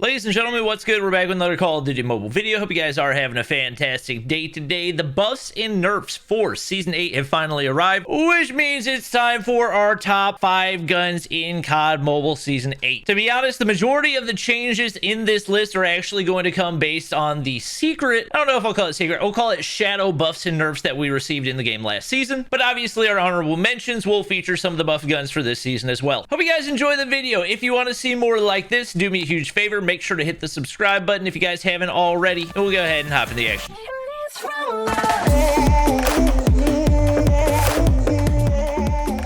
Ladies and gentlemen, what's good? We're back with another Call of Duty mobile video. Hope you guys are having a fantastic day today. The buffs and nerfs for Season 8 have finally arrived, which means it's time for our top 5 guns in COD Mobile Season 8. To be honest, the majority of the changes in this list are actually going to come based on the secret, I don't know if I'll call it secret, I'll call it shadow buffs and nerfs that we received in the game last season. But obviously our honorable mentions will feature some of the buff guns for this season as well. Hope you guys enjoy the video. If you want to see more like this, do me a huge favor. Make sure to hit the subscribe button if you guys haven't already, and we'll go ahead and hop in the action.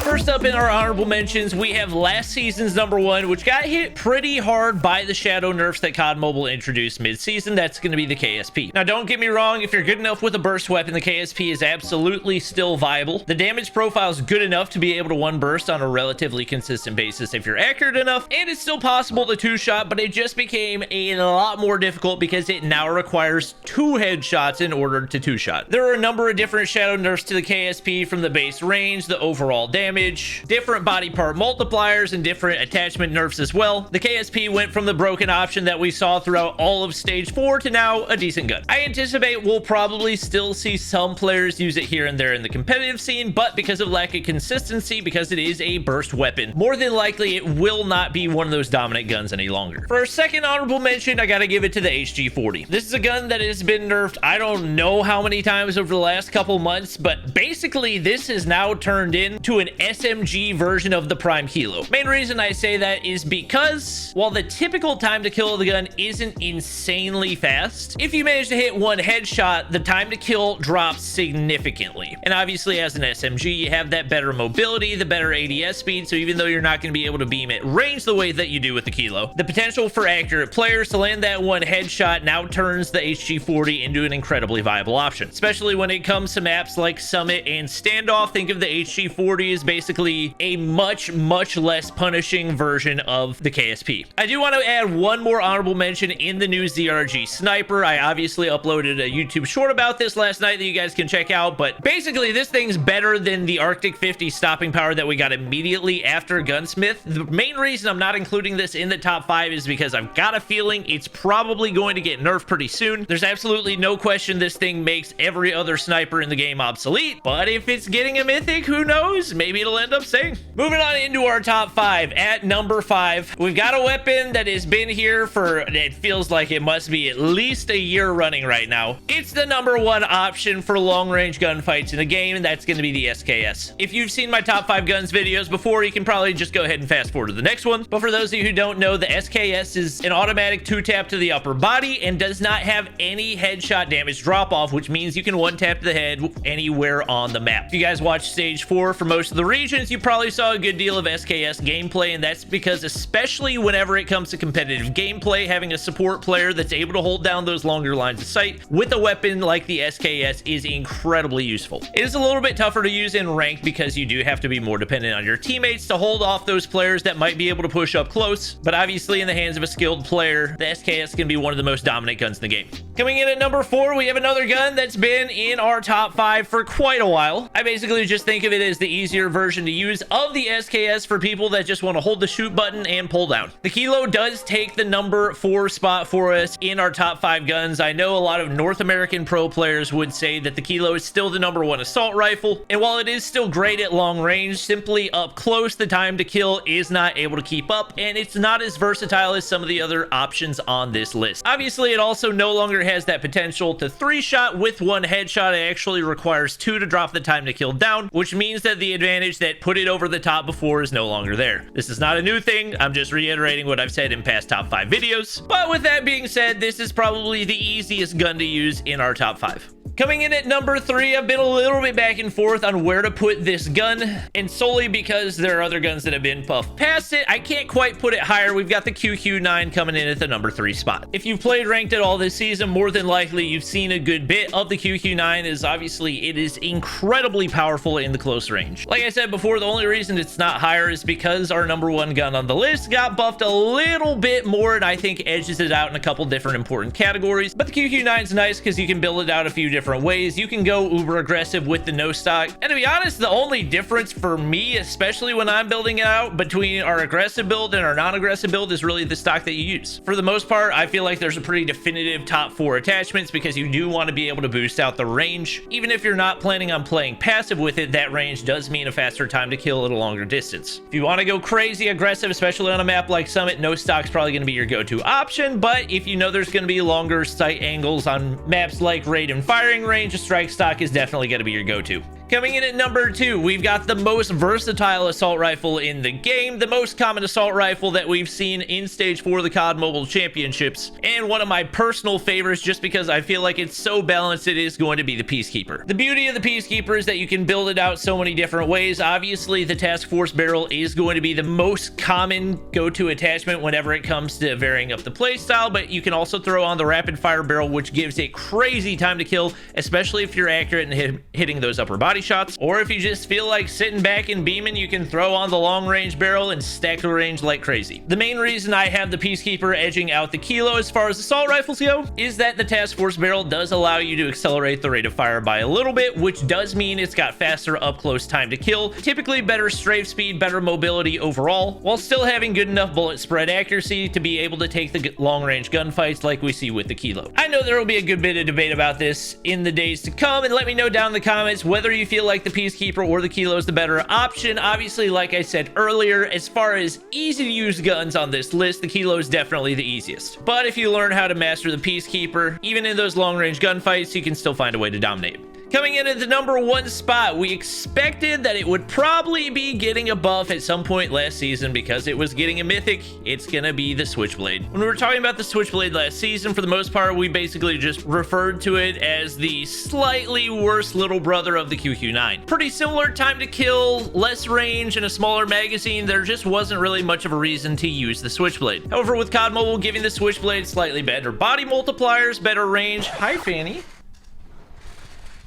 First up in our honorable mentions, we have last season's #1, which got hit pretty hard by the shadow nerfs that COD Mobile introduced mid-season. That's going to be the KSP. Now, don't get me wrong, if you're good enough with a burst weapon, the KSP is absolutely still viable. The damage profile is good enough to be able to one burst on a relatively consistent basis if you're accurate enough, and it's still possible to two-shot, but it just became a lot more difficult because it now requires 2 headshots in order to two-shot. There are a number of different shadow nerfs to the KSP, from the base range, the overall damage, different body part multipliers, and different attachment nerfs as well. The KSP went from the broken option that we saw throughout all of stage 4 to now a decent gun. I anticipate we'll probably still see some players use it here and there in the competitive scene, but because of lack of consistency, because it is a burst weapon, more than likely it will not be one of those dominant guns any longer. For our second honorable mention, I gotta give it to the HG40. This is a gun that has been nerfed I don't know how many times over the last couple months, but basically this has now turned into an SMG version of the Prime Kilo. Main reason I say that is because while the typical time to kill the gun isn't insanely fast, if you manage to hit 1 headshot, the time to kill drops significantly. And obviously as an SMG, you have that better mobility, the better ADS speed, so even though you're not going to be able to beam at range the way that you do with the Kilo, the potential for accurate players to land that 1 headshot now turns the HG40 into an incredibly viable option, especially when it comes to maps like Summit and Standoff. Think of the HG40 as basically a much less punishing version of the KSP. I do want to add one more honorable mention in the new Zrg Sniper. I obviously uploaded a YouTube short about this last night that you guys can check out, but basically this thing's better than the Arctic 50 stopping power that we got immediately after Gunsmith. The main reason I'm not including this in the top 5 is because I've got a feeling it's probably going to get nerfed pretty soon. There's absolutely no question this thing makes every other sniper in the game obsolete, but if it's getting a mythic, who knows? Maybe it'll end up staying. Moving on into our top 5. At number 5, we've got a weapon that has been here for, it feels like it must be at least a year running right now. It's the #1 option for long-range gunfights in the game, and that's going to be the SKS. If you've seen my top 5 guns videos before, you can probably just go ahead and fast forward to the next one. But for those of you who don't know, the SKS is an automatic 2-tap to the upper body and does not have any headshot damage drop-off, which means you can 1-tap to the head anywhere on the map. If you guys watched stage 4 for most of the regions, you probably saw a good deal of SKS gameplay, and that's because especially whenever it comes to competitive gameplay, having a support player that's able to hold down those longer lines of sight with a weapon like the SKS is incredibly useful. It is a little bit tougher to use in ranked because you do have to be more dependent on your teammates to hold off those players that might be able to push up close, but obviously in the hands of a skilled player, the SKS can be one of the most dominant guns in the game. Coming in at number 4, we have another gun that's been in our top 5 for quite a while. I basically just think of it as the easier version to use of the SKS for people that just want to hold the shoot button and pull down. The Kilo does take the number 4 spot for us in our top 5 guns. I know a lot of North American pro players would say that the Kilo is still the #1 assault rifle, and while it is still great at long range, simply up close the time to kill is not able to keep up, and it's not as versatile as some of the other options on this list. Obviously, it also no longer has that potential to 3-shot with 1 headshot. It actually requires 2 to drop the time to kill down, which means that the advantage that put it over the top before is no longer there. This is not a new thing. I'm just reiterating what I've said in past top 5 videos. But with that being said, this is probably the easiest gun to use in our top 5. Coming in at number 3, I've been a little bit back and forth on where to put this gun, and solely because there are other guns that have been puffed past it, I can't quite put it higher. We've got the QQ9 coming in at the number 3 spot. If you've played ranked at all this season, more than likely you've seen a good bit of the QQ9, as obviously it is incredibly powerful in the close range. Like I said before, the only reason it's not higher is because our #1 gun on the list got buffed a little bit more, and I think edges it out in a couple different important categories. But the QQ9 is nice because you can build it out a few different different ways. You can go uber aggressive with the no stock. And to be honest, the only difference for me, especially when I'm building it out, between our aggressive build and our non-aggressive build is really the stock that you use. For the most part, I feel like there's a pretty definitive top 4 attachments because you do want to be able to boost out the range. Even if you're not planning on playing passive with it, that range does mean a faster time to kill at a longer distance. If you want to go crazy aggressive, especially on a map like Summit, no stock's probably going to be your go-to option. But if you know there's going to be longer sight angles on maps like raid and firing range, a strike stock is definitely going to be your go-to. Coming in at number 2, we've got the most versatile assault rifle in the game, the most common assault rifle that we've seen in Stage 4 of the COD Mobile Championships, and one of my personal favorites just because I feel like it's so balanced. It is going to be the Peacekeeper. The beauty of the Peacekeeper is that you can build it out so many different ways. Obviously, the Task Force barrel is going to be the most common go-to attachment whenever it comes to varying up the playstyle, but you can also throw on the rapid fire barrel, which gives a crazy time to kill, especially if you're accurate in hitting those upper body shots. Or if you just feel like sitting back and beaming, you can throw on the long range barrel and stack the range like crazy. The main reason I have the Peacekeeper edging out the Kilo as far as assault rifles go is that the Task Force barrel does allow you to accelerate the rate of fire by a little bit, which does mean it's got faster up close time to kill, typically better strafe speed, better mobility overall, while still having good enough bullet spread accuracy to be able to take the long range gunfights like we see with the Kilo. I know there will be a good bit of debate about this in the days to come, and let me know down in the comments whether you feel like the Peacekeeper or the Kilo is the better option. Obviously, like I said earlier, as far as easy to use guns on this list, the Kilo is definitely the easiest. But if you learn how to master the Peacekeeper, even in those long range gunfights, you can still find a way to dominate. Coming in at the number 1 spot, we expected that it would probably be getting a buff at some point last season because it was getting a mythic. It's gonna be the Switchblade. When we were talking about the Switchblade last season, for the most part, we basically just referred to it as the slightly worse little brother of the QQ9. Pretty similar time to kill, less range, and a smaller magazine. There just wasn't really much of a reason to use the Switchblade. However, with COD Mobile giving the Switchblade slightly better body multipliers, better range. Hi, Fanny.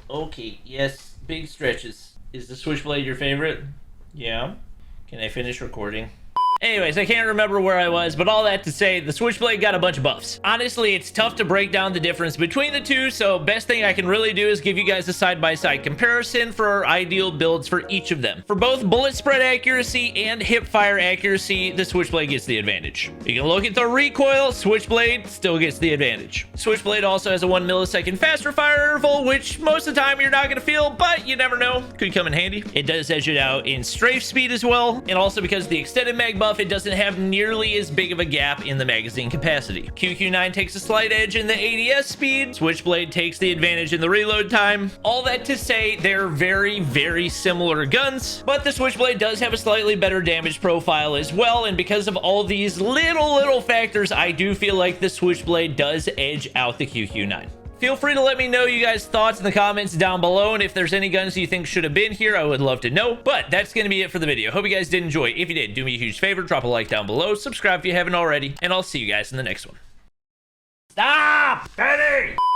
Okay, yes, big stretches. Is the Switchblade your favorite? Yeah. Can I finish recording? Anyways, I can't remember where I was, but all that to say, the Switchblade got a bunch of buffs. Honestly, it's tough to break down the difference between the two, so best thing I can really do is give you guys a side-by-side comparison for our ideal builds for each of them. For both bullet spread accuracy and hip fire accuracy, the Switchblade gets the advantage. You can look at the recoil, Switchblade still gets the advantage. Switchblade also has a 1 millisecond faster fire interval, which most of the time you're not going to feel, but you never know, could come in handy. It does edge it out in strafe speed as well, and also because of the extended mag buff, it doesn't have nearly as big of a gap in the magazine capacity. QQ9 takes a slight edge in the ADS speed. Switchblade takes the advantage in the reload time. All that to say, they're very, very similar guns, but the Switchblade does have a slightly better damage profile as well, and because of all these little factors, I do feel like the Switchblade does edge out the QQ9. Feel free to let me know you guys' thoughts in the comments down below, and if there's any guns you think should have been here, I would love to know. But that's going to be it for the video. Hope you guys did enjoy. If you did, do me a huge favor, drop a like down below, subscribe if you haven't already, and I'll see you guys in the next one. Stop! Penny!